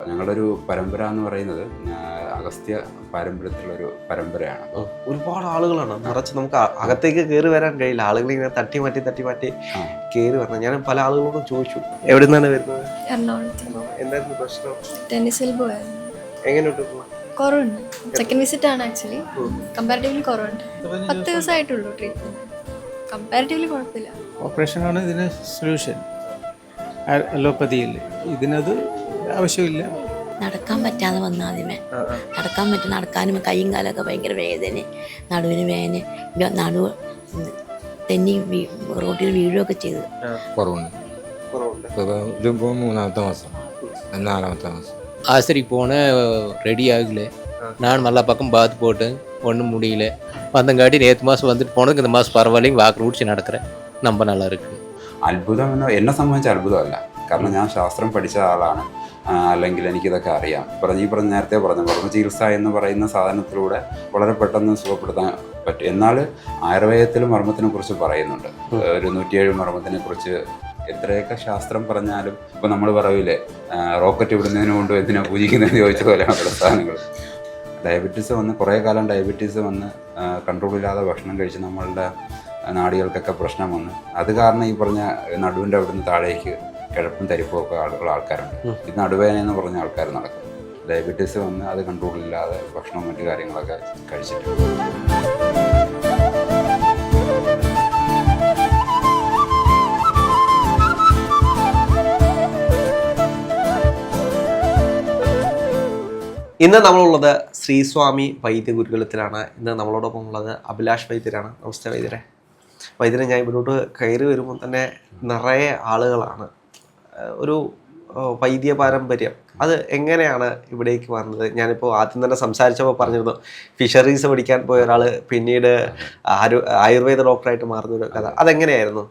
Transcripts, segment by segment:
ഞങ്ങളുടെ ഒരു പരമ്പര എന്ന് പറയുന്നത് അഗസ്ത്യ പാരമ്പര്യത്തിലുള്ളൊരു പരമ്പരയാണ്. ഒരുപാട് ആളുകളാണ് നിറച്ച്, നമുക്ക് അകത്തേക്ക് കയറി വരാൻ കഴിയില്ല. ആളുകൾ ഇങ്ങനെ തട്ടി മാറ്റി കയറി വരണം. ഞാൻ പല ആളുകളോടും ചോദിച്ചു എവിടെ നിന്നാണ് വരുന്നത്. എറണാകുളത്ത് എന്തായിരുന്നു പ്രശ്നം? ടെന്നീസിൽ പോയായിരുന്നു. എങ്ങനെയുണ്ട്? കുറവുണ്ട്. സെക്കൻഡ് വിസിറ്റ് ആണ് ആക്ച്വലി. കമ്പാരിറ്റീവ്ലി കുറവുണ്ട്. 10 ദിവസമായിട്ടുള്ളൂ ട്രീറ്റ്മെന്റ്. കമ്പാരിറ്റീവ്ലി കുഴപ്പമില്ല. ഓപ്പറേഷനാണ് ഇതിന് സൊല്യൂഷൻ. അലോപ്പതിയിൽ ഇതിനത് ആവശ്യമില്ല. നടക്കാൻ പറ്റാതെ വന്ന ആദ്യമേ നടക്കാനും കൈയും കാലൊക്കെ ഭയങ്കര വേദന, നടുവിന് വേദന, നടുവ് തെന്നി റോട്ടിൽ വീഴുകയൊക്കെ ചെയ്തു. കുറവുണ്ട്. ഇതിപ്പോൾ 3ാമത്തെ മാസം 4ാമത്തെ மாதம். ஆஸ்பத்திரிக்கு போனேன், ரெடி ஆகலை. நான் நல்லா பக்கம் பார்த்து போட்டேன், ஒன்றும் முடியல. வந்தங்காட்டி நேற்று மாதம் வந்துட்டு போனதுக்கு இந்த மாதம் பரவாயில்லைங்க, வாக்கு റൂട്ട്സ് നടக்கிறேன். ரொம்ப நல்லா இருக்கு. അത്ഭുതം എന്ന് എന്നെ സംബന്ധിച്ച അത്ഭുതമല്ല, കാരണം ഞാൻ ശാസ്ത്രം പഠിച്ച ആളാണ്, അല്ലെങ്കിൽ എനിക്കിതൊക്കെ അറിയാം. നേരത്തെ പറഞ്ഞു മർമ്മ ചികിത്സ എന്ന് പറയുന്ന സാധനത്തിലൂടെ വളരെ പെട്ടെന്ന് സുഖപ്പെടുത്താൻ പറ്റും. എന്നാൽ ആയുർവേദത്തിൽ മർമ്മത്തിനെ കുറിച്ച് പറയുന്നുണ്ട്. ഒരു 107 മർമ്മത്തിനെ കുറിച്ച് എത്രയൊക്കെ ശാസ്ത്രം പറഞ്ഞാലും ഇപ്പം നമ്മൾ പറയൂലേ, റോക്കറ്റ് വിടുന്നതിന് കൊണ്ട് എന്തിനാ പൂജിക്കുന്നതെന്ന് ചോദിച്ച പോലെയാണ് പല സാധനങ്ങൾ. ഡയബറ്റീസ് വന്ന് കുറേ കാലം ഡയബറ്റീസ് വന്ന് കൺട്രോളില്ലാതെ ഭക്ഷണം കഴിച്ച് നമ്മളുടെ നാടികൾക്കൊക്കെ പ്രശ്നം വന്ന് അത് കാരണം ഈ പറഞ്ഞ നടുവിൻ്റെ അവിടുന്ന് താഴേക്ക് കിഴപ്പും തരിപ്പും ഒക്കെ ആൾക്കാരുണ്ട്. ഇത് നടുവേദന എന്ന് പറഞ്ഞ ആൾക്കാർ നടക്കും. ഡയബറ്റീസ് വന്ന് അത് കൺട്രോളില്ലാതെ ഭക്ഷണവും മറ്റു കാര്യങ്ങളൊക്കെ കഴിച്ചിട്ട്. ഇന്ന് നമ്മളുള്ളത് ശ്രീസ്വാമി വൈദ്യ ഗുരുകുലത്തിലാണ്. ഇന്ന് നമ്മളോടൊപ്പം ഉള്ളത് അഭിലാഷ് വൈദ്യരാണ്. നമസ്തേ വൈദ്യരെ. വൈദ്യരെ, ഞാൻ ഇവിടോട്ട് കയറി വരുമ്പോൾ തന്നെ നിറയെ ആളുകളാണ്. ഒരു വൈദ്യ പാരമ്പര്യം അത് എങ്ങനെയാണ് ഇവിടേക്ക് വന്നത്? ഞാനിപ്പോൾ ആദ്യം തന്നെ സംസാരിച്ചപ്പോൾ പറഞ്ഞിരുന്നു, ഫിഷറീസ് പഠിക്കാൻ പോയ ഒരാൾ പിന്നീട് ആയുർവേദ ഡോക്ടറായിട്ട് മാറുന്നൊരു കഥ. അതെങ്ങനെയായിരുന്നു?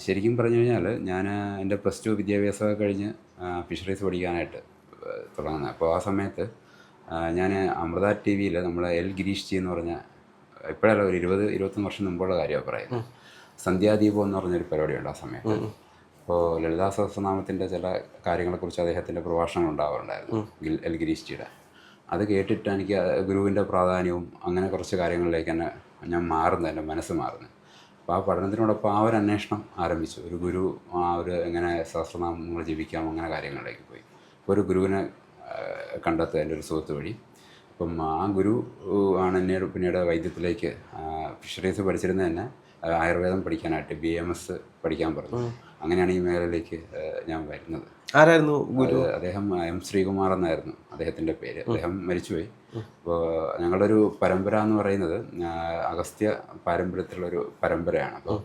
ശരിക്കും പറഞ്ഞു കഴിഞ്ഞാൽ ഞാൻ എൻ്റെ +2 വിദ്യാഭ്യാസമൊക്കെ കഴിഞ്ഞ് ഫിഷറീസ് പഠിക്കാനായിട്ട് തുടങ്ങുന്നത്. അപ്പോൾ ആ സമയത്ത് ഞാൻ അമൃത TV-യിൽ നമ്മളെ എൽ ഗിരീഷ് ജി എന്ന് പറഞ്ഞ, ഇപ്പോഴല്ല ഒരു 20-21 വർഷം മുമ്പുള്ള കാര്യമാണ് പറയുന്നത്, സന്ധ്യാദീപം എന്ന് പറഞ്ഞൊരു പരിപാടിയുണ്ട് ആ സമയത്ത്. അപ്പോൾ ലളിതാ സഹസ്രനാമത്തിൻ്റെ ചില കാര്യങ്ങളെക്കുറിച്ച് അദ്ദേഹത്തിൻ്റെ പ്രഭാഷണങ്ങൾ ഉണ്ടാവാറുണ്ടായിരുന്നു എൽ ഗിരീഷ് ജിയുടെ. അത് കേട്ടിട്ട് എനിക്ക് ഗുരുവിൻ്റെ പ്രാധാന്യവും അങ്ങനെ കുറച്ച് കാര്യങ്ങളിലേക്ക് തന്നെ ഞാൻ മാറുന്നത്, എൻ്റെ മനസ്സ് മാറുന്നത്. അപ്പോൾ ആ പഠനത്തിനോടൊപ്പം ആ ഒരു അന്വേഷണം ആരംഭിച്ചു. ഒരു ഗുരു ഒരു എങ്ങനെ സഹസ്രനാമങ്ങൾ ജപിക്കാം, അങ്ങനെ കാര്യങ്ങളിലേക്ക് പോയി. അപ്പോൾ ഒരു ഗുരുവിനെ കണ്ടെത്തുക എൻ്റെ ഒരു സുഹൃത്ത് വഴി. അപ്പം ആ ഗുരു ആണ് എന്നെ പിന്നീട് വൈദ്യത്തിലേക്ക്, ഫിഷറീസ് പഠിച്ചിരുന്നത് തന്നെ ആയുർവേദം പഠിക്കാനായിട്ട് BMS പഠിക്കാൻ പറഞ്ഞു. അങ്ങനെയാണ് ഈ മേഖലയിലേക്ക് ഞാൻ വരുന്നത്. ആരായിരുന്നു ഗുരു? അദ്ദേഹം M ശ്രീകുമാർ എന്നായിരുന്നു അദ്ദേഹത്തിൻ്റെ പേര്. അദ്ദേഹം മരിച്ചുപോയി. അപ്പോൾ ഞങ്ങളുടെ ഒരു പരമ്പര എന്ന് പറയുന്നത് അഗസ്ത്യ പാരമ്പര്യത്തിലുള്ളൊരു പരമ്പരയാണ്. അപ്പോൾ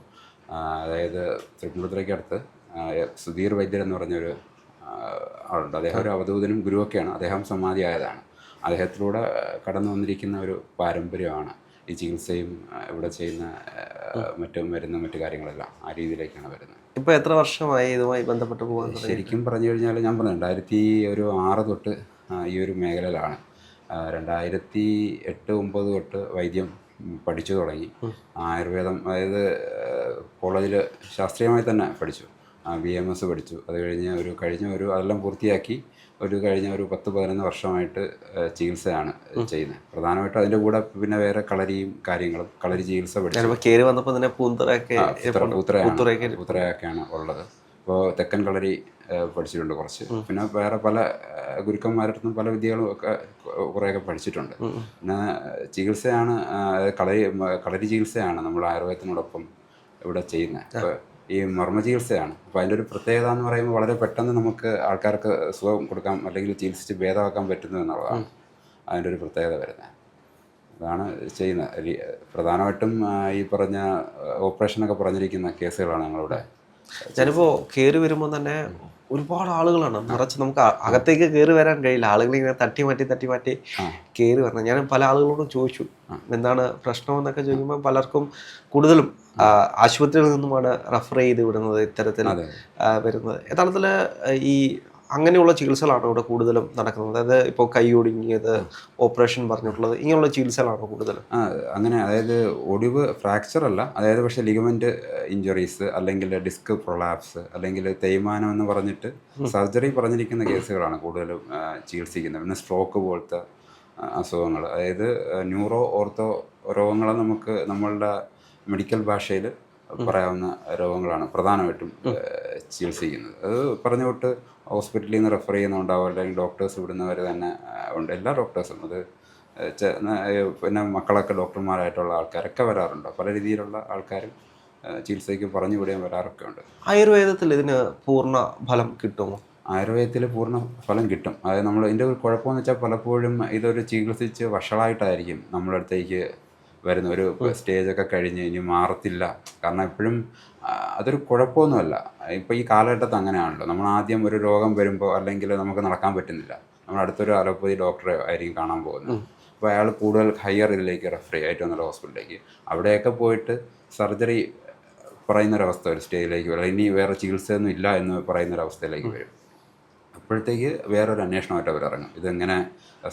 അതായത് തൃപ്പൂണിത്തുറയ്ക്കടുത്ത് സുധീർ വൈദ്യർ എന്ന് പറഞ്ഞൊരു ആളുണ്ട്. അദ്ദേഹം ഒരു അവധൂതനും ഗുരുവൊക്കെയാണ്. അദ്ദേഹം സമാധിയായതാണ്. അദ്ദേഹത്തിലൂടെ കടന്നു വന്നിരിക്കുന്ന ഒരു പാരമ്പര്യമാണ് ഈ ചികിത്സയും ഇവിടെ ചെയ്യുന്ന മറ്റു കാര്യങ്ങളെല്ലാം ആ രീതിയിലേക്കാണ് വരുന്നത്. ഇപ്പോൾ എത്ര വർഷമായി ഇതുമായി ബന്ധപ്പെട്ട് പോകാൻ? ശരിക്കും പറഞ്ഞു കഴിഞ്ഞാൽ ഞാൻ പറഞ്ഞു 2006 തൊട്ട് ഈ ഒരു മേഖലയിലാണ്. 2008-2009 തൊട്ട് വൈദ്യം പഠിച്ചു തുടങ്ങി. ആയുർവേദം, അതായത് കോളേജിൽ ശാസ്ത്രീയമായി തന്നെ പഠിച്ചു. BMS പഠിച്ചു. അത് കഴിഞ്ഞ് അതെല്ലാം പൂർത്തിയാക്കി കഴിഞ്ഞ ഒരു 10-11 വർഷമായിട്ട് ചികിത്സയാണ് ചെയ്യുന്നത്. പ്രധാനമായിട്ടും അതിൻ്റെ കൂടെ പിന്നെ വേറെ കളരിയും കാര്യങ്ങളും, കളരി ചികിത്സ പഠിച്ചു. കയറി വന്നപ്പോൾ തന്നെ പൂത്തറയൊക്കെയാണ് ഉള്ളത്. അപ്പോൾ തെക്കൻ കളരി പഠിച്ചിട്ടുണ്ട് കുറച്ച്. പിന്നെ വേറെ പല ഗുരുക്കന്മാരുടെ അടുത്തും പല വിദ്യകളും ഒക്കെ കുറേയൊക്കെ പഠിച്ചിട്ടുണ്ട്. പിന്നെ ചികിത്സയാണ്, കളരി ചികിത്സയാണ് നമ്മൾ ആയുർവേദത്തിനോടൊപ്പം ഇവിടെ ചെയ്യുന്നത്. അപ്പോൾ ഈ മർമ്മ ചികിത്സയാണ്. അപ്പോൾ അതിൻ്റെ ഒരു പ്രത്യേകത എന്ന് പറയുമ്പോൾ വളരെ പെട്ടെന്ന് നമുക്ക് ആൾക്കാർക്ക് സുഖം കൊടുക്കാം, അല്ലെങ്കിൽ ചികിത്സിച്ച് ഭേദമാക്കാൻ പറ്റുന്നു എന്നുള്ളതാണ് അതിൻ്റെ ഒരു പ്രത്യേകത വരുന്നത്. അതാണ് ചെയ്യുന്നത്. പ്രധാനമായിട്ടും ഈ പറഞ്ഞ ഓപ്പറേഷനൊക്കെ പറഞ്ഞിരിക്കുന്ന കേസുകളാണ് ഞങ്ങളിവിടെ. ഞാനിപ്പോൾ കയറി വരുമ്പോൾ തന്നെ ഒരുപാട് ആളുകളാണ് നിറച്ച്, നമുക്ക് അകത്തേക്ക് കയറി വരാൻ കഴിയില്ല. ആളുകൾ ഇങ്ങനെ തട്ടി മാറ്റി കയറി വരണം. ഞാൻ പല ആളുകളോടും ചോദിച്ചു എന്താണ് പ്രശ്നമെന്നൊക്കെ ചോദിക്കുമ്പോൾ പലർക്കും കൂടുതലും ആശുപത്രികളിൽ നിന്നുമാണ് റെഫർ ചെയ്ത് വിടുന്നത്, ഇത്തരത്തിൽ വരുന്നത്. യഥാർത്ഥത്തിൽ ഈ അങ്ങനെയുള്ള ചികിത്സകളാണോ ഇവിടെ കൂടുതലും നടക്കുന്നത്? അതായത് ഇപ്പോൾ കൈ ഒടുങ്ങിയത്, ഓപ്പറേഷൻ പറഞ്ഞിട്ടുള്ളത്, ഇങ്ങനെയുള്ള ചികിത്സകളാണോ കൂടുതലും? അങ്ങനെ, അതായത് ഒടിവ് ഫ്രാക്ചർ അല്ല, അതായത് പക്ഷേ ലിഗമെൻറ്റ് ഇഞ്ചുറീസ് അല്ലെങ്കിൽ ഡിസ്ക് പ്രൊലാപ്സ് അല്ലെങ്കിൽ തേയ്മാനം എന്ന് പറഞ്ഞിട്ട് സർജറി പറഞ്ഞിരിക്കുന്ന കേസുകളാണ് കൂടുതലും ചികിത്സിക്കുന്നത്. പിന്നെ സ്ട്രോക്ക് പോലത്തെ അസുഖങ്ങൾ, അതായത് ന്യൂറോ ഓർത്തോ രോഗങ്ങൾ നമുക്ക് നമ്മളുടെ മെഡിക്കൽ ഭാഷയിൽ പറയാവുന്ന രോഗങ്ങളാണ് പ്രധാനമായിട്ടും ചികിത്സിക്കുന്നത്. അത് പറഞ്ഞു വിട്ട് ഹോസ്പിറ്റലിൽ നിന്ന് റെഫർ ചെയ്യുന്നുണ്ടാവും, അല്ലെങ്കിൽ ഡോക്ടേഴ്സ് വിടുന്നവർ തന്നെ ഉണ്ട്. എല്ലാ ഡോക്ടേഴ്സും, അത് പിന്നെ മക്കളൊക്കെ ഡോക്ടർമാരായിട്ടുള്ള ആൾക്കാരൊക്കെ വരാറുണ്ട്. പല രീതിയിലുള്ള ആൾക്കാരും ചികിത്സയ്ക്ക് പറഞ്ഞു വിടുകയും വരാറൊക്കെ ഉണ്ട്. ആയുർവേദത്തിൽ ഇതിന് പൂർണ്ണ ഫലം കിട്ടുമോ? ആയുർവേദത്തിൽ പൂർണ്ണ ഫലം കിട്ടും. അതായത് നമ്മൾ ഇതിൻ്റെ ഒരു കുഴപ്പമെന്ന് വെച്ചാൽ പലപ്പോഴും ഇതൊരു ചികിത്സിച്ച് വഷളായിട്ടായിരിക്കും നമ്മുടെ അടുത്തേക്ക് വരുന്ന. ഒരു സ്റ്റേജൊക്കെ കഴിഞ്ഞ് ഇനി മാറത്തില്ല. കാരണം എപ്പോഴും അതൊരു കുഴപ്പമൊന്നുമല്ല. ഇപ്പോൾ ഈ കാലഘട്ടത്ത് അങ്ങനെയാണല്ലോ. നമ്മൾ ആദ്യം ഒരു രോഗം വരുമ്പോൾ അല്ലെങ്കിൽ നമുക്ക് നടക്കാൻ പറ്റുന്നില്ല, നമ്മൾ അടുത്തൊരു അലോപ്പതി ഡോക്ടറെ ആയിരിക്കും കാണാൻ പോകുന്നത്. അപ്പോൾ അയാൾ കൂടുതൽ ഹയർ ഇതിലേക്ക് റെഫർ ചെയ്യും, ഏറ്റവും നല്ല ഹോസ്പിറ്റലിലേക്ക്. അവിടെയൊക്കെ പോയിട്ട് സർജറി പറയുന്നൊരവസ്ഥ ഒരു സ്റ്റേജിലേക്ക് വരും. ഇനി വേറെ ചികിത്സയൊന്നും ഇല്ല എന്ന് പറയുന്നൊരവസ്ഥയിലേക്ക് വരും. അപ്പോഴത്തേക്ക് വേറൊരു അന്വേഷണമായിട്ട് അവർ ഇറങ്ങും. ഇതെങ്ങനെ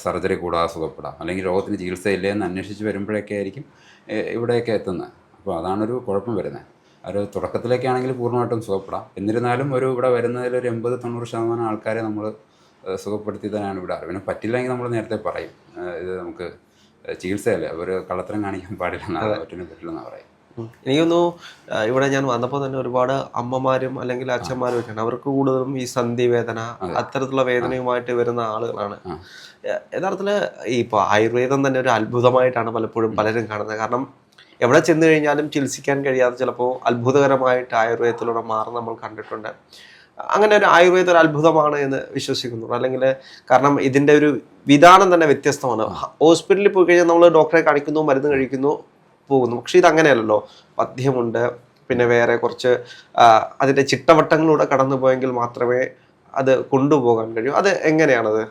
സർജറി കൂടാതെ സുഖപ്പെടാം, അല്ലെങ്കിൽ രോഗത്തിന് ചികിത്സയില്ലേ എന്ന് അന്വേഷിച്ച് വരുമ്പോഴൊക്കെ ആയിരിക്കും ഇവിടെയൊക്കെ എത്തുന്നത്. അപ്പോൾ അതാണൊരു കുഴപ്പം വരുന്നത്. ഒരു തുടക്കത്തിലേക്കാണെങ്കിൽ പൂർണ്ണമായിട്ടും സുഖപ്പെടാം. എന്നിരുന്നാലും ഇവിടെ വരുന്നതിൽ ഒരു 80-90% ആൾക്കാരെ നമ്മൾ സുഖപ്പെടുത്തി തന്നെയാണ് വിടാറ്. പിന്നെ പറ്റില്ലെങ്കിൽ നമ്മൾ നേരത്തെ പറയും, ഇത് നമുക്ക് ചികിത്സയല്ലേ, ഒരു കള്ളത്തരം കാണിക്കാൻ പാടില്ലെന്നാണ്, പറ്റില്ലെന്നാണ് പറയും. എനിക്കൊന്നു ഇവിടെ ഞാൻ വന്നപ്പോൾ തന്നെ ഒരുപാട് അമ്മമാരും അല്ലെങ്കിൽ അച്ഛന്മാരും ഒക്കെയാണ്. അവർക്ക് കൂടുതലും ഈ സന്ധിവേദന, അത്തരത്തിലുള്ള വേദനയുമായിട്ട് വരുന്ന ആളുകളാണ്. യഥാർത്ഥത്തിൽ ഇപ്പോൾ ആയുർവേദം തന്നെ ഒരു അത്ഭുതമായിട്ടാണ് പലപ്പോഴും പലരും കാണുന്നത്. കാരണം എവിടെ ചെന്ന് കഴിഞ്ഞാലും ചികിത്സിക്കാൻ കഴിയാതെ ചിലപ്പോൾ അത്ഭുതകരമായിട്ട് ആയുർവേദത്തിലൂടെ മാറുന്ന നമ്മൾ കണ്ടിട്ടുണ്ട്. അങ്ങനെ ഒരു ആയുർവേദം ഒരു അത്ഭുതമാണ് എന്ന് വിശ്വസിക്കുന്നു. അല്ലെങ്കിൽ കാരണം ഇതിൻ്റെ ഒരു വിധാനം തന്നെ വ്യത്യസ്തമാണ്. ഹോസ്പിറ്റലിൽ പോയി കഴിഞ്ഞാൽ നമ്മൾ ഡോക്ടറെ കാണിക്കുന്നു, മരുന്ന് കഴിക്കുന്നു, പോകുന്നു. പക്ഷെ ഇത് അങ്ങനെയല്ലല്ലോ. പഥ്യമുണ്ട്, പിന്നെ വേറെ കുറച്ച് അതിൻ്റെ ചിട്ടവട്ടങ്ങളിലൂടെ കടന്നു പോയെങ്കിൽ മാത്രമേ അത് കൊണ്ടുപോകാൻ കഴിയൂ. അത് എങ്ങനെയാണത്?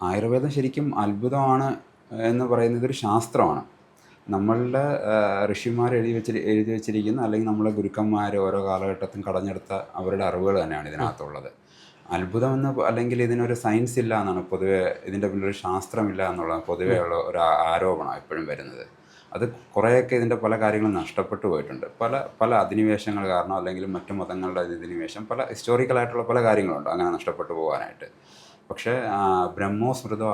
ആയുർവേദം ശരിക്കും അത്ഭുതമാണ് എന്ന് പറയുന്നത് ഒരു ശാസ്ത്രമാണ്. നമ്മളുടെ ഋഷിമാർ എഴുതി വെച്ചിരിക്കുന്ന, അല്ലെങ്കിൽ നമ്മളെ ഗുരുക്കന്മാർ ഓരോ കാലഘട്ടത്തും കടഞ്ഞെടുത്ത അവരുടെ അറിവുകൾ തന്നെയാണ് ഇതിനകത്തുള്ളത്. അത്ഭുതമെന്ന് അല്ലെങ്കിൽ ഇതിനൊരു സയൻസ് ഇല്ല എന്നാണ് പൊതുവെ, ഇതിൻ്റെ പിന്നിലൊരു ശാസ്ത്രമില്ല എന്നുള്ളത് പൊതുവേ ഉള്ള ഒരു ആരോപണമാണ് എപ്പോഴും വരുന്നത്. അത് കുറേയൊക്കെ ഇതിൻ്റെ പല കാര്യങ്ങളും നഷ്ടപ്പെട്ടു പോയിട്ടുണ്ട്. പല അധിനിവേശങ്ങൾ കാരണം, അല്ലെങ്കിൽ മറ്റു മതങ്ങളുടെ അധിനിവേശം, പല ഹിസ്റ്റോറിക്കലായിട്ടുള്ള പല കാര്യങ്ങളുണ്ട് അങ്ങനെ നഷ്ടപ്പെട്ടു പോകാനായിട്ട്. പക്ഷേ ബ്രഹ്മോസ്മൃതോ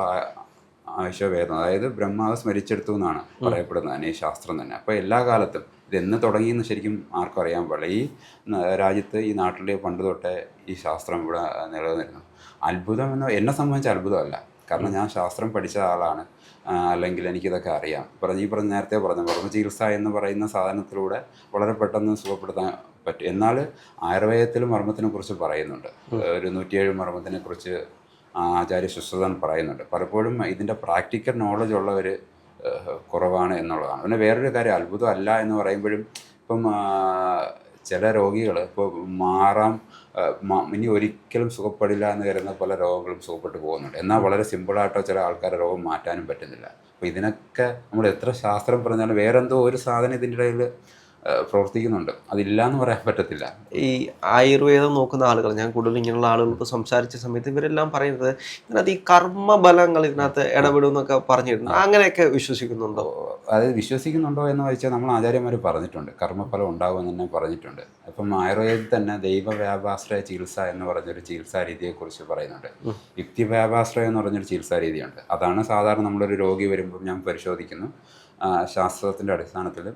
ആയുഷവേദം, അതായത് ബ്രഹ്മാവ് സ്മരിച്ചെടുത്തു എന്നാണ് പറയപ്പെടുന്നത് തന്നെ ഈ ശാസ്ത്രം തന്നെ. അപ്പോൾ എല്ലാ കാലത്തും ഇതെന്ന് തുടങ്ങിയെന്ന് ശരിക്കും ആർക്കും അറിയാൻ പാടില്ല. ഈ രാജ്യത്ത്, ഈ നാട്ടിൽ പണ്ട് തൊട്ടേ ഈ ശാസ്ത്രം ഇവിടെ നിലനിന്നിരുന്നു. അത്ഭുതം എന്നെ സംബന്ധിച്ച് അത്ഭുതമല്ല. കാരണം ഞാൻ ശാസ്ത്രം പഠിച്ച ആളാണ്, അല്ലെങ്കിൽ എനിക്കിതൊക്കെ അറിയാം. നേരത്തെ പറഞ്ഞ മർമ്മ ചികിത്സ എന്ന് പറയുന്ന സാധനത്തിലൂടെ വളരെ പെട്ടെന്ന് സുഖപ്പെടുത്താൻ പറ്റും. എന്നാൽ ആയുർവേദത്തിൽ മർമ്മത്തിനെ കുറിച്ച് പറയുന്നുണ്ട്. ഒരു 107 മർമ്മത്തിനെ കുറിച്ച് ആചാര്യ ശുശ്രുതൻ പറയുന്നുണ്ട്. പലപ്പോഴും ഇതിൻ്റെ പ്രാക്ടിക്കൽ നോളജ് ഉള്ളവർ കുറവാണ് എന്നുള്ളതാണ്. പിന്നെ വേറൊരു കാര്യം, അത്ഭുതം അല്ല എന്ന് പറയുമ്പോഴും ഇപ്പം ചില രോഗികൾ ഇപ്പോൾ ഇനി ഒരിക്കലും സുഖപ്പെടില്ല എന്ന് കരുതുന്ന പല രോഗങ്ങളും സുഖപ്പെട്ടു പോകുന്നുണ്ട്. എന്നാൽ വളരെ സിമ്പിളായിട്ടോ ചില ആൾക്കാരുടെ രോഗം മാറ്റാനും പറ്റുന്നില്ല. അപ്പോൾ ഇതിനൊക്കെ നമ്മൾ എത്ര ശാസ്ത്രം പറഞ്ഞാലും വേറെന്തോ ഒരു സാധനം ഇതിൻ്റെ ഇടയിൽ പ്രവർത്തിക്കുന്നുണ്ട്. അതില്ല എന്ന് പറയാൻ പറ്റത്തില്ല. ഈ ആയുർവേദം നോക്കുന്ന ആളുകൾ, ഞാൻ കൂടുതലും ഇങ്ങനെയുള്ള ആളുകളോട് സംസാരിച്ച സമയത്ത് ഇവരെല്ലാം പറയുന്നത് ഇതിനകത്ത് ഈ കർമ്മബലങ്ങൾ ഇതിനകത്ത് ഇടപെടും എന്നൊക്കെ പറഞ്ഞിരുന്നു. അങ്ങനെയൊക്കെ വിശ്വസിക്കുന്നുണ്ടോ? അത് വിശ്വസിക്കുന്നുണ്ടോ എന്ന് ചോദിച്ചാൽ നമ്മൾ ആചാര്യന്മാർ പറഞ്ഞിട്ടുണ്ട്, കർമ്മഫലം ഉണ്ടാകുമെന്ന് തന്നെ പറഞ്ഞിട്ടുണ്ട്. അപ്പം ആയുർവേദത്തിൽ തന്നെ ദൈവവ്യാപാശ്രയ ചികിത്സ എന്ന് പറഞ്ഞൊരു ചികിത്സാ രീതിയെക്കുറിച്ച് പറയുന്നുണ്ട്. യുക്തിവ്യാപാശ്രയം എന്ന് പറഞ്ഞൊരു ചികിത്സാ രീതിയുണ്ട്. അതാണ് സാധാരണ നമ്മളൊരു രോഗി വരുമ്പോൾ ഞാൻ പരിശോധിക്കുന്നു, ശാസ്ത്രത്തിൻ്റെ അടിസ്ഥാനത്തിൽ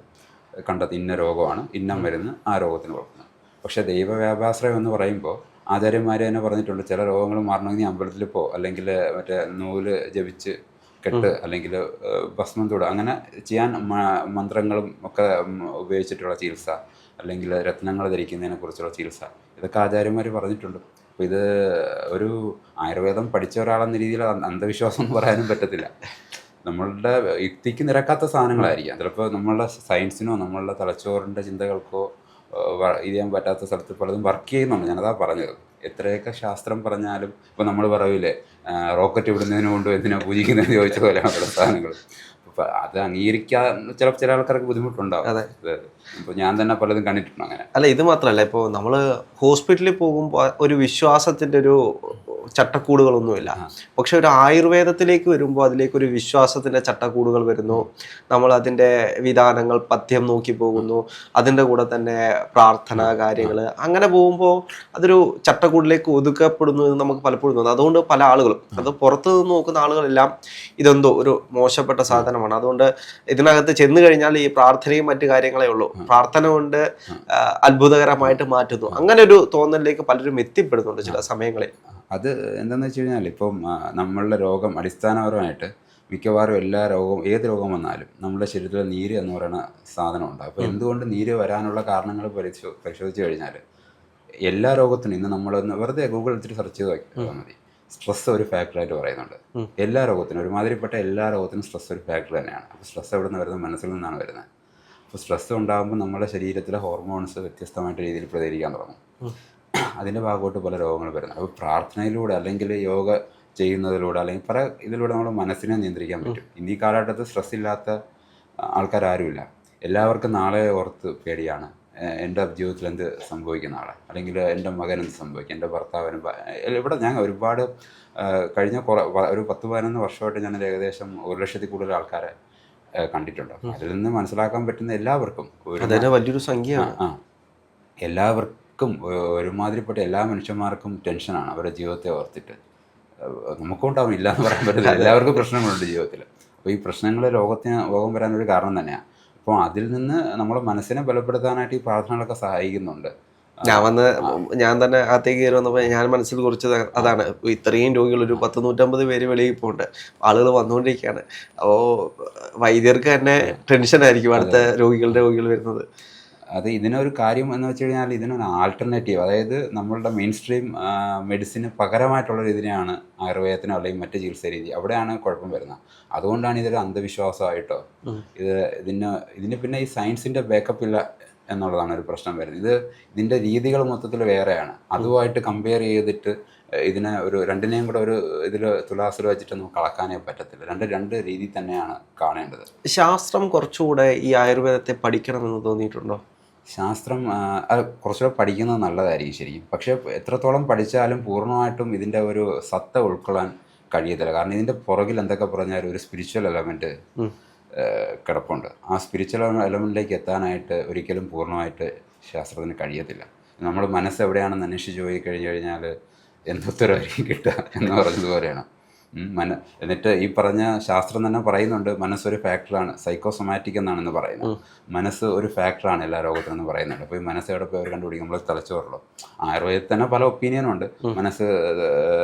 കണ്ടെത്തി ഇന്ന രോഗമാണ്, ഇന്ന മരുന്ന് ആ രോഗത്തിന് കൊടുക്കുന്നത്. പക്ഷേ ദൈവവ്യാപാശ്രയം എന്ന് പറയുമ്പോൾ ആചാര്യന്മാർ തന്നെ പറഞ്ഞിട്ടുണ്ട്, ചില രോഗങ്ങൾ മാറണമെങ്കിൽ അമ്പലത്തിൽ പോ, അല്ലെങ്കിൽ മറ്റേ നൂല് ജപിച്ച് കെട്ട്, അല്ലെങ്കിൽ ഭസ്മം തൊടുക, അങ്ങനെ ചെയ്യാൻ മന്ത്രങ്ങളും ഒക്കെ ഉപയോഗിച്ചിട്ടുള്ള ചികിത്സ, അല്ലെങ്കിൽ രത്നങ്ങൾ ധരിക്കുന്നതിനെ കുറിച്ചുള്ള ചികിത്സ, ഇതൊക്കെ ആചാര്യന്മാർ പറഞ്ഞിട്ടുണ്ട്. അപ്പോൾ ഇത് ഒരു ആയുർവേദം പഠിച്ച ഒരാളെന്ന രീതിയിൽ അന്ധവിശ്വാസം എന്ന് പറയാനും പറ്റത്തില്ല. നമ്മളുടെ യുക്തിക്ക് നിരക്കാത്ത സാധനങ്ങളായിരിക്കാം. ചിലപ്പോൾ നമ്മളുടെ സയൻസിനോ നമ്മളുടെ തലച്ചോറിൻ്റെ ചിന്തകൾക്കോ ഇത് ചെയ്യാൻ പറ്റാത്ത സ്ഥലത്ത് പലതും വർക്ക് ചെയ്യുന്നുണ്ട്. ഞാനതാ പറഞ്ഞത്. എത്രയൊക്കെ ശാസ്ത്രം പറഞ്ഞാലും ഇപ്പോൾ നമ്മൾ പറയൂലേ, റോക്കറ്റ് വിടുന്നതിന് കൊണ്ട് എന്തിനാ പൂജിക്കുന്നതെന്ന് ചോദിച്ച പോലെയാണ് പല സാധനങ്ങൾ. അപ്പോൾ അത് അംഗീകരിക്കാൻ ചില ആൾക്കാർക്ക് ബുദ്ധിമുട്ടുണ്ടാവും. അതെ. ഇപ്പോൾ ഞാൻ തന്നെ പലതും കണ്ടിട്ടുണ്ട് അങ്ങനെ. അല്ല, ഇത് മാത്രമല്ല, ഇപ്പോൾ നമ്മൾ ഹോസ്പിറ്റലിൽ പോകുമ്പോൾ ഒരു വിശ്വാസത്തിൻ്റെ ഒരു ചട്ടക്കൂടുകളൊന്നുമില്ല. പക്ഷെ ഒരു ആയുർവേദത്തിലേക്ക് വരുമ്പോൾ അതിലേക്കൊരു വിശ്വാസത്തിൻ്റെ ചട്ടക്കൂടുകൾ വരുന്നു. നമ്മൾ അതിൻ്റെ വിധാനങ്ങൾ പഥ്യം നോക്കി പോകുന്നു. അതിൻ്റെ കൂടെ തന്നെ പ്രാർത്ഥന കാര്യങ്ങൾ അങ്ങനെ പോകുമ്പോൾ അതൊരു ചട്ടക്കൂടിലേക്ക് ഒതുക്കപ്പെടുന്നു എന്ന് നമുക്ക് പലപ്പോഴും തോന്നുന്നു. അതുകൊണ്ട് പല ആളുകളും, അത് പുറത്തു നിന്ന് നോക്കുന്ന ആളുകളെല്ലാം ഇതെന്തോ ഒരു മോശപ്പെട്ട സാധനമാണ്, അതുകൊണ്ട് ഇതിനകത്ത് ചെന്ന് കഴിഞ്ഞാൽ ഈ പ്രാർത്ഥനയും മറ്റു കാര്യങ്ങളേ ഉള്ളൂ, പ്രാർത്ഥന കൊണ്ട് അത്ഭുതകരമായിട്ട് മാറ്റുന്നു, അങ്ങനെ ഒരു തോന്നലിലേക്ക് പലരും എത്തിപ്പെടുന്നുണ്ട് ചില സമയങ്ങളിൽ. അത് എന്താണെന്ന് വെച്ച് കഴിഞ്ഞാൽ ഇപ്പം നമ്മളുടെ രോഗം അടിസ്ഥാനപരമായിട്ട് മിക്കവാറും ഏത് രോഗം വന്നാലും നമ്മുടെ ശരീരത്തിലെ നീര് എന്ന് പറയുന്ന സാധനമുണ്ട്. അപ്പോൾ എന്തുകൊണ്ട് നീര് വരാനുള്ള കാരണങ്ങൾ പരിശോധിച്ച് കഴിഞ്ഞാൽ എല്ലാ രോഗത്തിനും ഇന്ന് നമ്മളൊന്ന് വെറുതെ ഗൂഗിൾ എടുത്തിട്ട് സെർച്ച് ചെയ്ത് നോക്കിയാൽ മതി, സ്ട്രെസ് ഒരു ഫാക്ടറായിട്ട് പറയുന്നുണ്ട്. എല്ലാ രോഗത്തിനും, ഒരുമാതിരിപ്പെട്ട എല്ലാ രോഗത്തിനും സ്ട്രെസ് ഒരു ഫാക്ടർ തന്നെയാണ്. അപ്പോൾ സ്ട്രെസ് എവിടെ നിന്ന് വരുന്നത്? മനസ്സിൽ നിന്നാണ് വരുന്നത്. അപ്പോൾ സ്ട്രെസ് ഉണ്ടാകുമ്പോൾ നമ്മുടെ ശരീരത്തിലെ ഹോർമോൺസ് വ്യത്യസ്തമായിട്ട് രീതിയിൽ പ്രതികരിക്കാൻ തുടങ്ങും. അതിൻ്റെ ഭാഗമായിട്ട് പല രോഗങ്ങൾ വരുന്നത്. അപ്പോൾ പ്രാർത്ഥനയിലൂടെ അല്ലെങ്കിൽ യോഗ ചെയ്യുന്നതിലൂടെ അല്ലെങ്കിൽ പല ഇതിലൂടെ നമ്മൾ മനസ്സിനെ നിയന്ത്രിക്കാൻ പറ്റും. ഇന്നീ കാലഘട്ടത്തിൽ സ്ട്രെസ് ഇല്ലാത്ത ആൾക്കാരുമില്ല. എല്ലാവർക്കും നാളെ ഓർത്ത് പേടിയാണ്. എൻ്റെ ജീവിതത്തിൽ എന്ത് സംഭവിക്കുന്ന നാളെ, അല്ലെങ്കിൽ എൻ്റെ മകൻ എന്ത് സംഭവിക്കും, എൻ്റെ ഭർത്താവിന്. ഇവിടെ ഞാൻ ഒരുപാട് കഴിഞ്ഞ ഒരു 10-11 വർഷമായിട്ട് ഞാൻ ഏകദേശം 1,00,000 കൂടുതൽ ആൾക്കാരെ കണ്ടിട്ടുണ്ട്. അതിൽ നിന്ന് മനസ്സിലാക്കാൻ പറ്റുന്ന എല്ലാവർക്കും വലിയൊരു സംഖ്യയാണ്. എല്ലാവർക്കും ഒരുമാതിരിപ്പെട്ട എല്ലാ മനുഷ്യന്മാർക്കും ടെൻഷനാണ് അവരുടെ ജീവിതത്തെ ഓർത്തിട്ട്. നമുക്കുണ്ടാവും, ഇല്ല എന്ന് പറയാൻ പറ്റില്ല, എല്ലാവർക്കും പ്രശ്നങ്ങളുണ്ട് ജീവിതത്തിൽ. അപ്പോൾ ഈ പ്രശ്നങ്ങൾ രോഗം വരാനൊരു കാരണം തന്നെയാണ്. അപ്പോൾ അതിൽ നിന്ന് നമ്മുടെ മനസ്സിനെ ബലപ്പെടുത്താനായിട്ട് ഈ പ്രാർത്ഥനകളൊക്കെ സഹായിക്കുന്നുണ്ട്. ഞാൻ തന്നെ അകത്തേക്ക് കയറി വന്നപ്പോൾ ഞാൻ മനസ്സിൽ കുറിച്ചത് അതാണ്. ഇത്രയും രോഗികൾ, ഒരു 100-150 പേര് വെളിയിൽ പോകുന്നുണ്ട്, ആളുകൾ വന്നുകൊണ്ടിരിക്കുകയാണ്. അപ്പോൾ വൈദ്യർക്ക് തന്നെ ടെൻഷനായിരിക്കും അടുത്ത രോഗികൾ വരുന്നത്. അത് ഇതിനൊരു കാര്യം എന്ന് വെച്ച് കഴിഞ്ഞാൽ ഇതിനൊരു ആൾട്ടർനേറ്റീവ്, അതായത് നമ്മളുടെ മെയിൻ സ്ട്രീം മെഡിസിന് പകരമായിട്ടുള്ളൊരു ഇതിനെയാണ് ആയുർവേദത്തിനോ അല്ലെങ്കിൽ മറ്റ് ചികിത്സാ രീതി, അവിടെയാണ് കുഴപ്പം വരുന്നത്. അതുകൊണ്ടാണ് ഇതൊരു അന്ധവിശ്വാസമായിട്ടോ ഇതിന് പിന്നെ ഈ സയൻസിൻ്റെ ബാക്കപ്പ് ഇല്ല എന്നുള്ളതാണ് ഒരു പ്രശ്നം വരുന്നത്. ഇതിൻ്റെ രീതികൾ മൊത്തത്തിൽ വേറെയാണ്. അതുമായിട്ട് കമ്പയർ ചെയ്തിട്ട് ഇതിനെ രണ്ടിനെയും കൂടെ ഒരു ഇതിൽ തുലാസിൽ വെച്ചിട്ട് നമുക്ക് കളക്കാനേ പറ്റത്തില്ല. രണ്ട് രീതി തന്നെയാണ് കാണേണ്ടത്. ശാസ്ത്രം കുറച്ചുകൂടെ ഈ ആയുർവേദത്തെ പഠിക്കണമെന്ന് തോന്നിയിട്ടുണ്ടോ? ശാസ്ത്രം കുറച്ചുകൂടെ പഠിക്കുന്നത് നല്ലതായിരിക്കും ശരിക്കും. പക്ഷേ എത്രത്തോളം പഠിച്ചാലും പൂർണ്ണമായിട്ടും ഇതിൻ്റെ ഒരു സത്ത ഉൾക്കൊള്ളാൻ കഴിയത്തില്ല. കാരണം ഇതിൻ്റെ പുറകിൽ എന്തൊക്കെ പറഞ്ഞാലും ഒരു സ്പിരിച്വൽ എലമെൻറ്റ് കിടപ്പുണ്ട്. ആ സ്പിരിച്വൽ എലമെൻറ്റിലേക്ക് എത്താനായിട്ട് ഒരിക്കലും പൂർണ്ണമായിട്ട് ശാസ്ത്രത്തിന് കഴിയത്തില്ല. നമ്മൾ മനസ്സ് എവിടെയാണെന്ന് അന്വേഷിച്ച് പോയി കഴിഞ്ഞാൽ എന്തൊത്തരമായിരിക്കും കിട്ടുക എന്ന് പറഞ്ഞതുപോലെയാണ്. എന്നിട്ട് ഈ പറഞ്ഞ ശാസ്ത്രം തന്നെ പറയുന്നുണ്ട്, മനസ്സൊരു ഫാക്ടറാണ്, സൈക്കോസൊമാറ്റിക് എന്നാണെന്ന് പറയുന്നത്. മനസ്സ് ഒരു ഫാക്ടറാണ് എല്ലാ രോഗത്തിനെന്ന് പറയുന്നുണ്ട്. അപ്പോൾ ഈ മനസ്സ് എവിടെ പോയി അവർ കണ്ടുപിടിക്കും? നമ്മൾ തലച്ചോറിലോ. ആയുർവേദത്തിൽ തന്നെ പല ഒപ്പീനിയനുണ്ട്. മനസ്സ്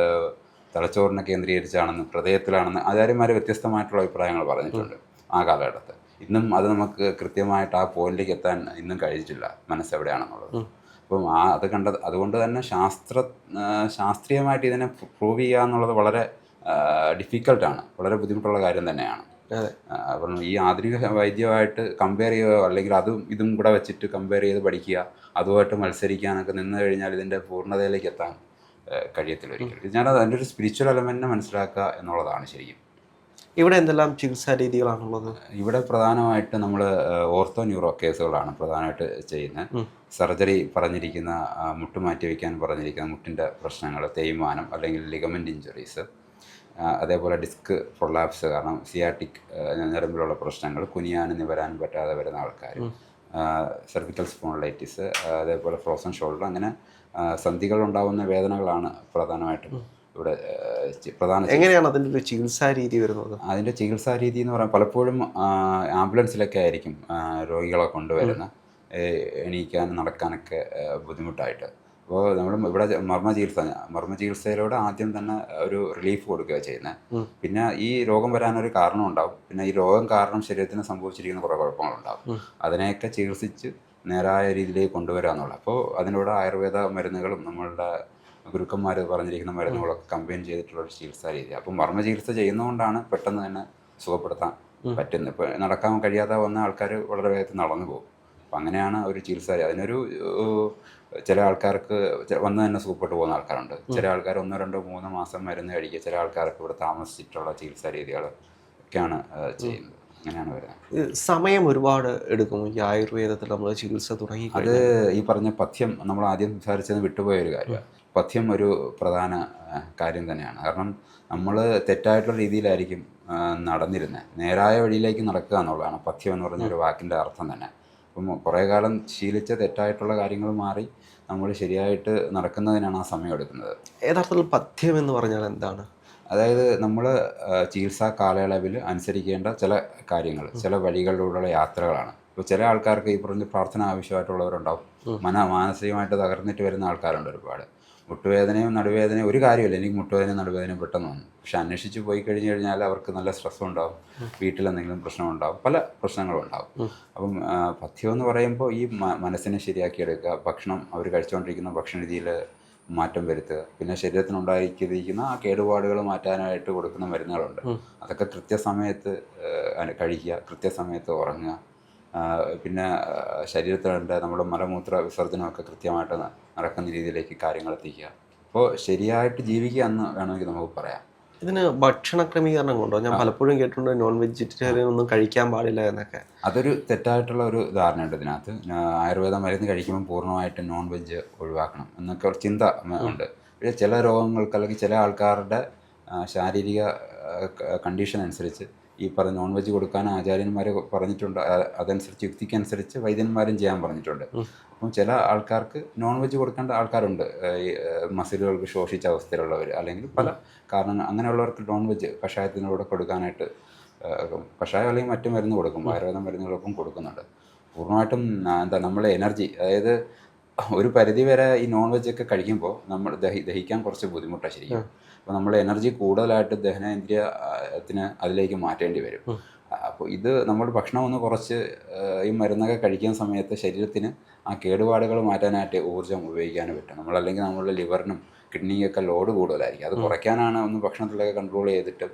തലച്ചോറിനെ കേന്ദ്രീകരിച്ചാണെന്ന്, ഹൃദയത്തിലാണെന്ന് ആചാര്യന്മാർ വ്യത്യസ്തമായിട്ടുള്ള അഭിപ്രായങ്ങൾ പറഞ്ഞിട്ടുണ്ട് ആ കാലഘട്ടത്തിൽ. ഇന്നും അത് നമുക്ക് കൃത്യമായിട്ട് ആ പോയിന്റിലേക്ക് എത്താൻ ഇന്നും കഴിഞ്ഞിട്ടില്ല, മനസ്സ് എവിടെയാണെന്നുള്ളത്. അപ്പം അതുകൊണ്ട് തന്നെ ശാസ്ത്രീയമായിട്ട് ഇതിനെ പ്രൂവ് ചെയ്യുക എന്നുള്ളത് വളരെ ഡിഫിക്കൽട്ടാണ്, വളരെ ബുദ്ധിമുട്ടുള്ള കാര്യം തന്നെയാണ്. അപ്പം ഈ ആധുനിക വൈദ്യമായിട്ട് കമ്പയർ ചെയ്യുകയോ അല്ലെങ്കിൽ ഇതും കൂടെ വെച്ചിട്ട് കമ്പയർ ചെയ്ത് പഠിക്കുക, അതുമായിട്ട് മത്സരിക്കാനൊക്കെ നിന്ന് കഴിഞ്ഞാൽ ഇതിൻ്റെ പൂർണ്ണതയിലേക്ക് എത്താൻ കഴിയത്തില്ല ഒരിക്കലും. ഞാനത് അതിൻ്റെ ഒരു സ്പിരിച്വൽ എലമെൻറ്റിനെ മനസ്സിലാക്കുക എന്നുള്ളതാണ് ശരിക്കും. ഇവിടെ എന്തെല്ലാം ചികിത്സാ രീതികളാണുള്ളത്? ഇവിടെ പ്രധാനമായിട്ട് നമ്മൾ ഓർത്തോ ന്യൂറോ കേസുകളാണ് പ്രധാനമായിട്ട് ചെയ്യുന്നത്. സർജറി പറഞ്ഞിരിക്കുന്ന, മുട്ട് മാറ്റി വയ്ക്കാൻ പറഞ്ഞിരിക്കുന്ന മുട്ടിൻ്റെ പ്രശ്നങ്ങൾ, തേയ്മാനം അല്ലെങ്കിൽ ലിഗമെൻ്റ് ഇഞ്ചുറീസ്, അതേപോലെ ഡിസ്ക് പ്രൊലാപ്സ് കാരണം സിയാറ്റിക് ഞരമ്പിലുള്ള പ്രശ്നങ്ങൾ, കുനിയാനും നിവരാനും പറ്റാതെ വരുന്ന ആൾക്കാർ, സെർവിക്കൽ സ്പോണ്ടിലൈറ്റിസ്, അതേപോലെ ഫ്രോസൺ ഷോൾഡർ, അങ്ങനെ സന്ധികളുണ്ടാകുന്ന വേദനകളാണ് പ്രധാനമായിട്ടും ഇവിടെ പ്രധാന. എങ്ങനെയാണ് അതിൻ്റെ ഒരു ചികിത്സാ രീതി വരുന്നത്? അതിൻ്റെ ചികിത്സാ രീതി എന്ന് പറയാൻ പലപ്പോഴും ആംബുലൻസിലൊക്കെ ആയിരിക്കും രോഗികളെ കൊണ്ടുവരുന്നത്, എണീക്കാനും നടക്കാനൊക്കെ ബുദ്ധിമുട്ടായിട്ട്. അപ്പോൾ നമ്മൾ ഇവിടെ മർമ്മ ചികിത്സയിലൂടെ ആദ്യം തന്നെ ഒരു റിലീഫ് കൊടുക്കുക ചെയ്യുന്നത്. പിന്നെ ഈ രോഗം വരാനൊരു കാരണം ഉണ്ടാവും. പിന്നെ ഈ രോഗം കാരണം ശരീരത്തിന് സംഭവിച്ചിരിക്കുന്ന കുറേ കുഴപ്പങ്ങളുണ്ടാവും. അതിനെയൊക്കെ ചികിത്സിച്ച് നേരായ രീതിയിലേക്ക് കൊണ്ടുവരിക എന്നുള്ളത്. അപ്പോൾ അതിനോട് ആയുർവേദ മരുന്നുകളും നമ്മളുടെ ഗുരുക്കന്മാർ പറഞ്ഞിരിക്കുന്ന മരുന്നുകളൊക്കെ കമ്പൈൻ ചെയ്തിട്ടുള്ളൊരു ചികിത്സാ രീതി. അപ്പം മർമ്മ ചികിത്സ ചെയ്യുന്നതുകൊണ്ടാണ് പെട്ടെന്ന് തന്നെ സുഖപ്പെടുത്താൻ പറ്റുന്നത്. ഇപ്പോൾ നടക്കാൻ കഴിയാതെ വന്ന ആൾക്കാർ വളരെ വേഗത്തിൽ നടന്നു പോകും. അപ്പം അങ്ങനെയാണ് ഒരു ചികിത്സ. അതിനൊരു ചില ആൾക്കാർക്ക് വന്ന് തന്നെ സുഖപ്പെട്ടു പോകുന്ന ആൾക്കാരുണ്ട്. ചില ആൾക്കാർ 1, 2, 3 മാസം മരുന്ന് കഴിക്കുക. ചില ആൾക്കാർക്ക് ഇവിടെ താമസിച്ചിട്ടുള്ള ചികിത്സാ രീതികൾ ഒക്കെയാണ് ചെയ്യുന്നത്. അങ്ങനെയാണ് വരുന്നത്. സമയം ഒരുപാട് എടുക്കും ഈ ആയുർവേദത്തിൽ നമ്മൾ ചികിത്സ തുടങ്ങി അത് ഈ പറഞ്ഞ പഥ്യം നമ്മൾ ആദ്യം സംസാരിച്ചത് വിട്ടുപോയ ഒരു കാര്യമാണ്. പഥ്യം ഒരു പ്രധാന കാര്യം തന്നെയാണ്. കാരണം നമ്മൾ തെറ്റായിട്ടുള്ള രീതിയിലായിരിക്കും നടന്നിരുന്നത്. നേരായ വഴിയിലേക്ക് നടക്കുക എന്നുള്ളതാണ് പഥ്യം എന്ന് പറഞ്ഞ ഒരു വാക്കിൻ്റെ അർത്ഥം തന്നെ. അപ്പം കുറേ കാലം ശീലിച്ച തെറ്റായിട്ടുള്ള കാര്യങ്ങൾ മാറി നമ്മൾ ശരിയായിട്ട് നടക്കുന്നതിനാണ് ആ സമയം എടുക്കുന്നത്. യഥാർത്ഥത്തിൽ പഥ്യം എന്ന് പറഞ്ഞാൽ എന്താണ്? അതായത് നമ്മൾ ചികിത്സാ കാലയളവിൽ അനുസരിക്കേണ്ട ചില കാര്യങ്ങൾ, ചില വഴികളിലൂടെയുള്ള യാത്രകളാണ്. ഇപ്പോൾ ചില ആൾക്കാർക്ക് ഈ പറഞ്ഞ പ്രാർത്ഥന ആവശ്യമായിട്ടുള്ളവരുണ്ടാവും. മാനസികമായിട്ട് തകർന്നിട്ട് വരുന്ന ആൾക്കാരുണ്ട് ഒരുപാട്. മുട്ടുവേദനയും നടുവേദനയും ഒരു കാര്യമില്ല, എനിക്ക് മുട്ടുവേദനയും നടുവേദനയും പെട്ടെന്ന് വന്നു. പക്ഷെ അന്വേഷിച്ച് പോയി കഴിഞ്ഞ് കഴിഞ്ഞാൽ അവർക്ക് നല്ല സ്ട്രെസ്സും ഉണ്ടാവും, വീട്ടിലെന്തെങ്കിലും പ്രശ്നമുണ്ടാവും, പല പ്രശ്നങ്ങളും ഉണ്ടാവും. അപ്പം പഥ്യം എന്ന് പറയുമ്പോൾ ഈ മനസ്സിനെ ശരിയാക്കിയെടുക്കുക, ഭക്ഷണം അവർ കഴിച്ചുകൊണ്ടിരിക്കുന്ന ഭക്ഷണ രീതിയിൽ മാറ്റം വരുത്തുക, പിന്നെ ശരീരത്തിനുണ്ടായിരിക്കുന്ന ആ കേടുപാടുകൾ മാറ്റാനായിട്ട് കൊടുക്കുന്ന മരുന്നുകളുണ്ട്. അതൊക്കെ കൃത്യസമയത്ത് കഴിക്കുക, കൃത്യസമയത്ത് ഉറങ്ങുക, പിന്നെ ശരീരത്തിലുണ്ട് നമ്മുടെ മലമൂത്ര വിസർജനമൊക്കെ കൃത്യമായിട്ട് നടക്കുന്ന രീതിയിലേക്ക് കാര്യങ്ങൾ എത്തിക്കുക. അപ്പോൾ ശരിയായിട്ട് ജീവിക്കുക എന്ന് വേണമെങ്കിൽ നമുക്ക് പറയാം. ഇതിന് ഭക്ഷണ ക്രമീകരണം കൊണ്ടോ? ഞാൻ പലപ്പോഴും കേട്ടിട്ടുണ്ട് നോൺ വെജിറ്റേറിയൻ ഒന്നും കഴിക്കാൻ പാടില്ല എന്നൊക്കെ. അതൊരു തെറ്റായിട്ടുള്ള ഒരു ധാരണയുണ്ട് ഇതിനകത്ത്. ആയുർവേദ മരുന്ന് കഴിക്കുമ്പോൾ പൂർണ്ണമായിട്ട് നോൺ വെജ് ഒഴിവാക്കണം എന്നൊക്കെ ഒരു ചിന്ത ഉണ്ട്. പക്ഷേ ചില രോഗങ്ങൾക്ക് അല്ലെങ്കിൽ ചില ആൾക്കാരുടെ ശാരീരിക കണ്ടീഷൻ അനുസരിച്ച് ഈ പറഞ്ഞ നോൺ വെജ് കൊടുക്കാൻ ആചാര്യന്മാർ പറഞ്ഞിട്ടുണ്ട്. അതനുസരിച്ച് യുക്തിക്കനുസരിച്ച് വൈദ്യന്മാരും ചെയ്യാൻ പറഞ്ഞിട്ടുണ്ട്. അപ്പം ചില ആൾക്കാർക്ക് നോൺ വെജ് കൊടുക്കേണ്ട ആൾക്കാരുണ്ട്. ഈ മസിലുകൾക്ക് ശോഷിച്ച അവസ്ഥയിലുള്ളവർ അല്ലെങ്കിൽ പല കാരണങ്ങൾ, അങ്ങനെയുള്ളവർക്ക് നോൺ വെജ് കഷായത്തിനൂടെ കൊടുക്കാനായിട്ട് കഷായം അല്ലെങ്കിൽ മറ്റു മരുന്ന് കൊടുക്കും, ആയുർവേദ മരുന്നുകളൊപ്പം കൊടുക്കുന്നുണ്ട്. പൂർണ്ണമായിട്ടും നമ്മളെ എനർജി, അതായത് ഒരു പരിധി വരെ ഈ നോൺ വെജൊക്കെ കഴിക്കുമ്പോൾ നമ്മൾ ദഹിക്കാൻ കുറച്ച് ബുദ്ധിമുട്ടാണ് ശരിക്കും. അപ്പോൾ നമ്മൾ എനർജി കൂടുതലായിട്ട് ദഹനേന്ദ്രിയത്തിന് അതിലേക്ക് മാറ്റേണ്ടി വരും. അപ്പോൾ ഇത് നമ്മൾ ഭക്ഷണം ഒന്ന് കുറച്ച് ഈ മരുന്നൊക്കെ കഴിക്കുന്ന സമയത്ത് ശരീരത്തിന് ആ കേടുപാടുകൾ മാറ്റാനായിട്ട് ഊർജ്ജം ഉപയോഗിക്കാൻ പറ്റും. നമ്മളല്ലെങ്കിൽ നമ്മളുടെ ലിവറിനും കിഡ്നിയൊക്കെ ലോഡ് കൂടുതലായിരിക്കും. അത് കുറയ്ക്കാനാണ് ഒന്ന് ഭക്ഷണത്തിലൊക്കെ കൺട്രോൾ ചെയ്തിട്ട്.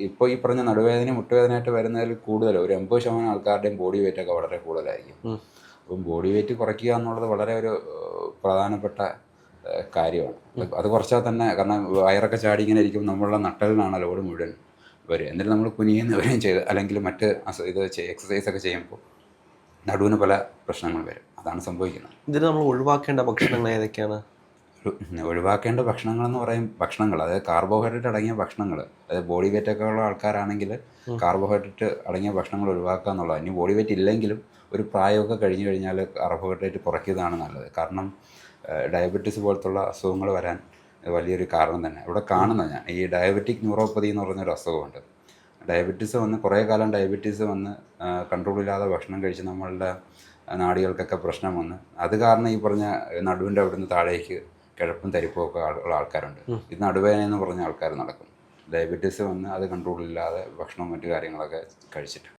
ഇപ്പോൾ ഈ പറഞ്ഞ നടുവേദനയും മുട്ടുവേദനയായിട്ട് വരുന്നതിൽ കൂടുതൽ ഒരു 80% ആൾക്കാരുടെയും ബോഡി വെയിറ്റൊക്കെ വളരെ കൂടുതലായിരിക്കും. അപ്പം ബോഡി വെയിറ്റ് കുറയ്ക്കുക എന്നുള്ളത് വളരെ ഒരു പ്രധാനപ്പെട്ട കാര്യമാണ്. അത് കുറച്ചാൽ തന്നെ, കാരണം വയറൊക്കെ ചാടി ഇങ്ങനെ ഇരിക്കും, നമ്മളുടെ നട്ടലിനാണ് ലോഡ് മുഴുവൻ വരും. എന്നിട്ട് നമ്മൾ കുനിയുന്നവരെയും ചെയ്ത് അല്ലെങ്കിൽ മറ്റ് ഇത് എക്സസൈസൊക്കെ ചെയ്യുമ്പോൾ നടുവിന് പല പ്രശ്നങ്ങൾ വരും. അതാണ് സംഭവിക്കുന്നത്. ഇതിന് നമ്മൾ ഒഴിവാക്കേണ്ട ഭക്ഷണങ്ങൾ ഏതൊക്കെയാണ്? ഒഴിവാക്കേണ്ട ഭക്ഷണങ്ങളെന്ന് പറയും ഭക്ഷണങ്ങൾ, അതായത് കാർബോഹൈഡ്രേറ്റ് അടങ്ങിയ ഭക്ഷണങ്ങൾ. അതായത് ബോഡി വെയിറ്റൊക്കെ ഉള്ള ആൾക്കാരാണെങ്കിൽ കാർബോഹൈഡ്രേറ്റ് അടങ്ങിയ ഭക്ഷണങ്ങൾ ഒഴിവാക്കുക എന്നുള്ളത്. ഇനി ബോഡി വെയിറ്റ് ഇല്ലെങ്കിലും ഒരു പ്രായമൊക്കെ കഴിഞ്ഞ് കഴിഞ്ഞാൽ കാർബോഹൈഡ്രേറ്റ് കുറയ്ക്കുന്നതാണ് നല്ലത്. കാരണം ഡയബറ്റീസ് പോലത്തുള്ള അസുഖങ്ങൾ വരാൻ വലിയൊരു കാരണം തന്നെ ഇവിടെ കാണുന്നത്. ഞാൻ ഈ ഡയബറ്റിക് ന്യൂറോപ്പതി എന്ന് പറഞ്ഞൊരു അസുഖമുണ്ട്. ഡയബറ്റീസ് വന്ന് കുറേ കാലം ഡയബറ്റീസ് വന്ന് കൺട്രോളില്ലാതെ ഭക്ഷണം കഴിച്ച് നമ്മളുടെ നാഡികൾക്കൊക്കെ പ്രശ്നം വന്ന് അത് കാരണം ഈ പറഞ്ഞ നടുവിൻ്റെ അവിടുന്ന് താഴേക്ക് കിഴപ്പും തരിപ്പും ഒക്കെ ഉള്ള ആൾക്കാരുണ്ട്. ഇത് നടുവേദന എന്ന് പറഞ്ഞ ആൾക്കാർ നടക്കും. ഡയബറ്റീസ് വന്ന് അത് കൺട്രോളില്ലാതെ ഭക്ഷണവും മറ്റു കാര്യങ്ങളൊക്കെ കഴിച്ചിട്ട്.